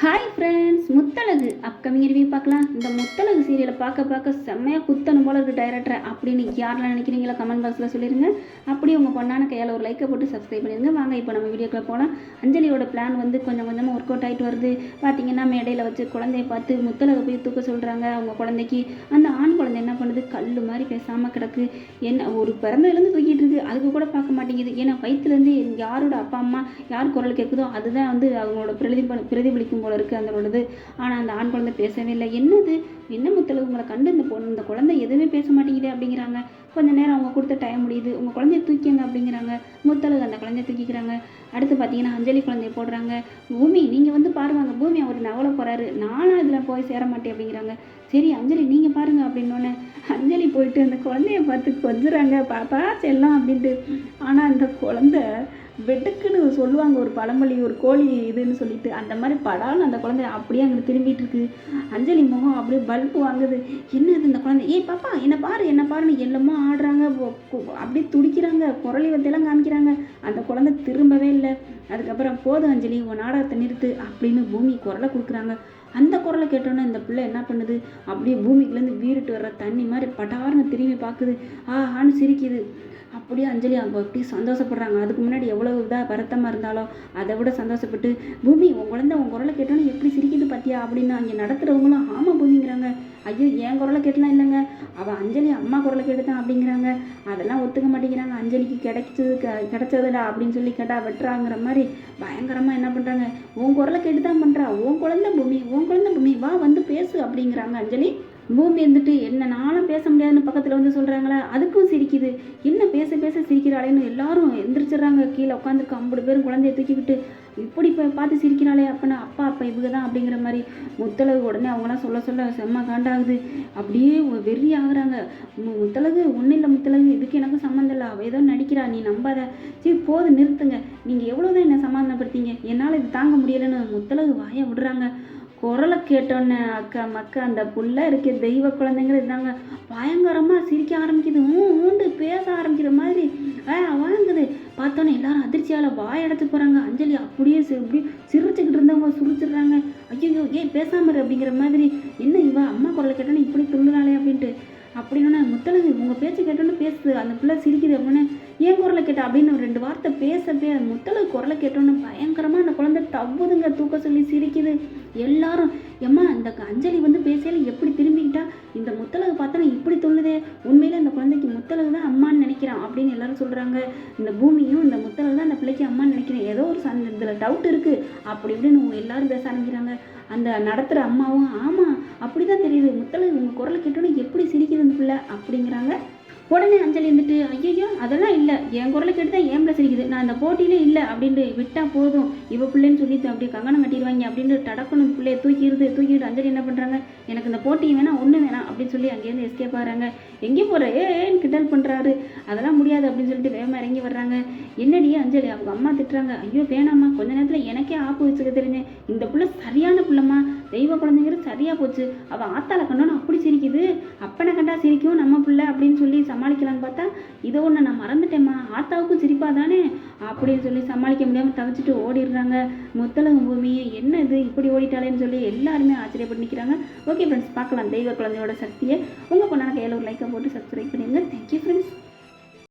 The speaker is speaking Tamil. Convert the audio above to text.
Hi friends, Muthazhagu upcoming review பார்க்கலாம். இந்த முத்தழகு சீரியலை பார்க்க செம்மையாக குத்தணும் போல இருக்குது டைரக்டரை அப்படின்னு யாரெல்லாம் நினைக்கிறீங்களோ கமெண்ட் பாக்ஸில் சொல்லிடுங்க. அப்படியே உங்கள் பொண்ணான கையால் ஒரு லைக்கை போட்டு சப்ஸ்கிரைப் பண்ணிடுங்க. வாங்க இப்போ நம்ம வீடியோக்குள்ள போகலாம். அஞ்சலியோட பிளான் கொஞ்சம் கொஞ்சமாக ஒர்க் அவுட் ஆகிட்டு வருது. பார்த்தீங்கன்னா மேடையில் வச்சு குழந்தைய பார்த்து முத்தழகு போய் தூக்க சொல்கிறாங்க. அவங்க குழந்தைக்கு அந்த ஆண் குழந்தை என்ன பண்ணுது, கல் மாதிரி பேசாமல் கிடக்கு. என்ன ஒரு பிறந்ததுலேருந்து தூக்கிட்டு இருக்குது, அதுக்கு கூட பார்க்க மாட்டேங்குது. ஏன்னா வயிற்றுலேருந்து யாரோட அப்பா அம்மா யார் குரல் கேட்குதோ அதுதான் அவங்களோட பிரதிபலிக்கும் இருக்குது அதனோடது. ஆனால் அந்த ஆண் குழந்தை பேசவே இல்லை. என்ன முத்தழகு உங்களை கண்டு இந்த குழந்தை எதுவுமே பேச மாட்டேங்குது அப்படிங்கிறாங்க. கொஞ்சம் நேரம் அவங்க கொடுத்த டைம் முடியுது. உங்கள் குழந்தைய தூக்கிங்க அப்படிங்கிறாங்க. முத்தழகு அந்த குழந்தைய தூக்கிக்கிறாங்க. அடுத்து பார்த்தீங்கன்னா அஞ்சலி குழந்தைய போடுறாங்க. பூமி நீங்கள் பாருவாங்க, பூமி அவர் நவலை போகிறாரு, நானும் இதில் போய் சேர மாட்டேன் அப்படிங்கிறாங்க. சரி அஞ்சலி நீங்கள் பாருங்கள் அப்படின்னோடனே அஞ்சலி போயிட்டு அந்த குழந்தைய பார்த்து கொஞ்சுறாங்க, பாப்பா செல்லம் அப்படின்ட்டு. ஆனால் அந்த குழந்தை வெட்டுக்குன்னு சொல்லுவாங்க ஒரு பழமொழி, ஒரு கோழி இதுன்னு சொல்லிட்டு, அந்த மாதிரி படாலும் அந்த குழந்தை அப்படியே அங்கே திரும்பிட்டு இருக்கு. அஞ்சலி முகம் அப்படியே பல்பு வாங்குது. என்னது இந்த குழந்தை, ஏய் பாப்பா என்ன பாருன்னு எல்லாமோ ஆடுறாங்க, அப்படியே துடிக்கிறாங்க, குரலி வத்தையெல்லாம் காமிக்கிறாங்க. அந்த குழந்தை திரும்பவே இல்லை. அதுக்கப்புறம் போதும் அஞ்சலி உன் நாடகத்தை நிறுத்து அப்படின்னு பூமி குரலை கொடுக்குறாங்க. அந்த குரலை கேட்டோன்னே இந்த பிள்ளை என்ன பண்ணுது, அப்படியே பூமிக்குலேருந்து வீறிட்டு வர்ற தண்ணி மாதிரி பட்டார்னு திரும்பி பார்க்குது. ஆன்னு சிரிக்குது. அப்படியே அஞ்சலி அவங்க அப்படியே சந்தோஷப்படுறாங்க. அதுக்கு முன்னாடி எவ்வளோ இதாக வருத்தமாக இருந்தாலும் அதை விட சந்தோஷப்பட்டு, பூமி உன் குரலை கேட்டோன்னு எப்படி சிரிக்கிட்டு பார்த்தியா அப்படின்னு அங்கே நடத்துகிறவங்களும் ஆமாம் பூமிங்கிறாங்க. ஐயோ என் குரலை கேட்டலாம் இல்லைங்க, அவள் அஞ்சலி அம்மா குரலை கேட்டு தான் அப்படிங்கிறாங்க. அதெல்லாம் ஒத்துக்க மாட்டேங்கிறாங்க. அஞ்சலிக்கு கிடைச்சதுடா அப்படின்னு சொல்லி கேட்டால் வெட்டுறாங்கிற மாதிரி பயங்கரமாக என்ன பண்ணுறாங்க, உன் குரலை கேட்டு தான் பண்ணுறா, உன் குழந்தை பூமி வா வந்து பேசு அப்படிங்கிறாங்க. அஞ்சலி பூமி இருந்துட்டு என்ன நானும் பேச முடியாதுன்னு பக்கத்தில் சொல்கிறாங்களா, அதுக்கும் சிரிக்குது. என்ன பேச சிரிக்கிறாளேன்னு எல்லாரும் எந்திரிச்சிடுறாங்க. கீழே உட்காந்துருக்கு 50 பேரும் குழந்தைய தூக்கிக்கிட்டு. இப்படி பார்த்து சிரிக்கிறாளே அப்பனா அப்பா இவங்க தான் அப்படிங்கிற மாதிரி முத்தழகு உடனே அவங்களாம் சொல்ல செம்ம காண்டாகுது. அப்படியே வெறி ஆகுறாங்க. முத்தழகு ஒன்றும் இல்லை, முத்தழகு இதுக்கு எனக்கு சம்மந்தம் இல்லை, அவள் ஏதோ நடிக்கிறா, நீ நம்பாத, சரி போது நிறுத்துங்க, நீங்கள் எவ்வளோதான் என்ன சமாதானப்படுத்தீங்க, என்னால் இது தாங்க முடியலைன்னு முத்தழகு வாயை விடுறாங்க. குரலை கேட்டோன்னே அக்கா அந்த புள்ள இருக்க தெய்வ குழந்தைங்கிறது தாங்க பயங்கரமாக சிரிக்க ஆரம்பிக்குது. ஊண்டு பேச ஆரம்பிக்கிற மாதிரி வாங்குது. பார்த்தோன்னே எல்லாரும் அதிர்ச்சியால் வாயடைச்சு போகிறாங்க. அஞ்சலி அப்படியே சிரிச்சுக்கிட்டு இருந்தவங்க சுரிச்சிடுறாங்க. ஐயோ ஏன் பேசாமரு அப்படிங்கிற மாதிரி, என்ன இவ அம்மா குரலை கேட்டோன்னே இப்படி துள்ளுறாளே அப்படின்ட்டு. அப்படின்னா முத்தழகு உங்கள் பேச்சு கேட்டோன்னு பேசுது, அந்த பிள்ளை சிரிக்குது அப்படின்னு ஏன் குரலை கேட்டா அப்படின்னு ஒரு 2 வார்த்தை பேச முத்தழகு குரலை கேட்டோன்னு பயங்கரமாக அந்த குழந்தை தவ்வுதுங்க, தூக்க சொல்லி சிரிக்குது. எல்லாரும் ஏம்மா இந்த அஞ்சலி பேசையில எப்படி திரும்பிக்கிட்டா, இந்த முத்தழகு பார்த்தா இப்படி சொல்லுதே, உண்மையிலே அந்த குழந்தைக்கு முத்தழகு தான் அம்மான்னு நினைக்கிறான் அப்படின்னு எல்லாரும் சொல்கிறாங்க. இந்த பூமியும் இந்த முத்தழகு தான் அந்த பிள்ளைக்கு அம்மான்னு நினைக்கிறேன், ஏதோ ஒரு இதில் டவுட் இருக்குது அப்படி இப்படின்னு எல்லாரும் பேச ஆரம்பிக்கிறாங்க. அந்த நடத்துகிற அம்மாவும் ஆமாம் அப்படி தான் தெரியுது, முத்தழகு உங்கள் குரலை கேட்டோன்னே எப்படி சிரிக்குது அந்த பிள்ளை அப்படிங்கிறாங்க. உடனே அஞ்சலி ஐயோ அதெல்லாம் இல்லை, என் குரலை கேட்டு தான் ஏன் பிள்ளை சிரிக்குது, நான் அந்த போட்டியிலே இல்லை அப்படின்ட்டு விட்டால் போதும், இவ பிள்ளைன்னு சொல்லிட்டு அப்படியே கங்கணம் கட்டிடுவாங்க அப்படின்ட்டு டடக்கணும் பிள்ளையை தூக்கிட்டு அஞ்சலி என்ன பண்ணுறாங்க, எனக்கு இந்த போட்டி வேணாம் ஒன்றும் வேணாம் அப்படின்னு சொல்லி அங்கேருந்து எஸ்கேப் ஆகிறாங்க. எங்கே போகிற ஏன்னு கிண்டல் பண்ணுறாரு. அதெல்லாம் முடியாது அப்படின்னு சொல்லிட்டு வேகமாக இறங்கி வர்றாங்க. என்னடி அஞ்சலி அவங்க அம்மா திட்டுறாங்க. ஐயோ வேணாம்மா, கொஞ்ச நேரத்தில் எனக்கே ஆப்பு வச்சுக்க தெரிஞ்சேன், இந்த பிள்ளை சரியான பிள்ளைம்மா, தெய்வ குழந்தைங்கிறது சரியாக போச்சு, அவள் ஆத்தால கண்டோன்னு அப்படி சிரிக்குது, அப்பனை கண்டா சிரிக்கும் நம்ம பிள்ளை அப்படின்னு சொல்லி சமாளிக்கலான்னு பார்த்தா இதை ஒன்று நான் மறந்துட்டேம்மா, ஆத்தாவுக்கும் சிரிப்பா தானே அப்படின்னு சொல்லி சமாளிக்க முடியாமல் தவிச்சிட்டு ஓடிடுறாங்க. முத்தழகு பூமியை என்ன இது இப்படி ஓடிட்டாலேன்னு சொல்லி எல்லாருமே ஆச்சரியப்பட்டு நிற்கிறாங்க. ஓகே ஃப்ரெண்ட்ஸ், பார்க்கலாம் தெய்வ குழந்தையோட சக்தியை. உங்கள் பொண்ணான கையில் ஒரு லைக்கை போட்டு சப்ஸ்கிரைப் பண்ணிடுங்க. Thank you friends.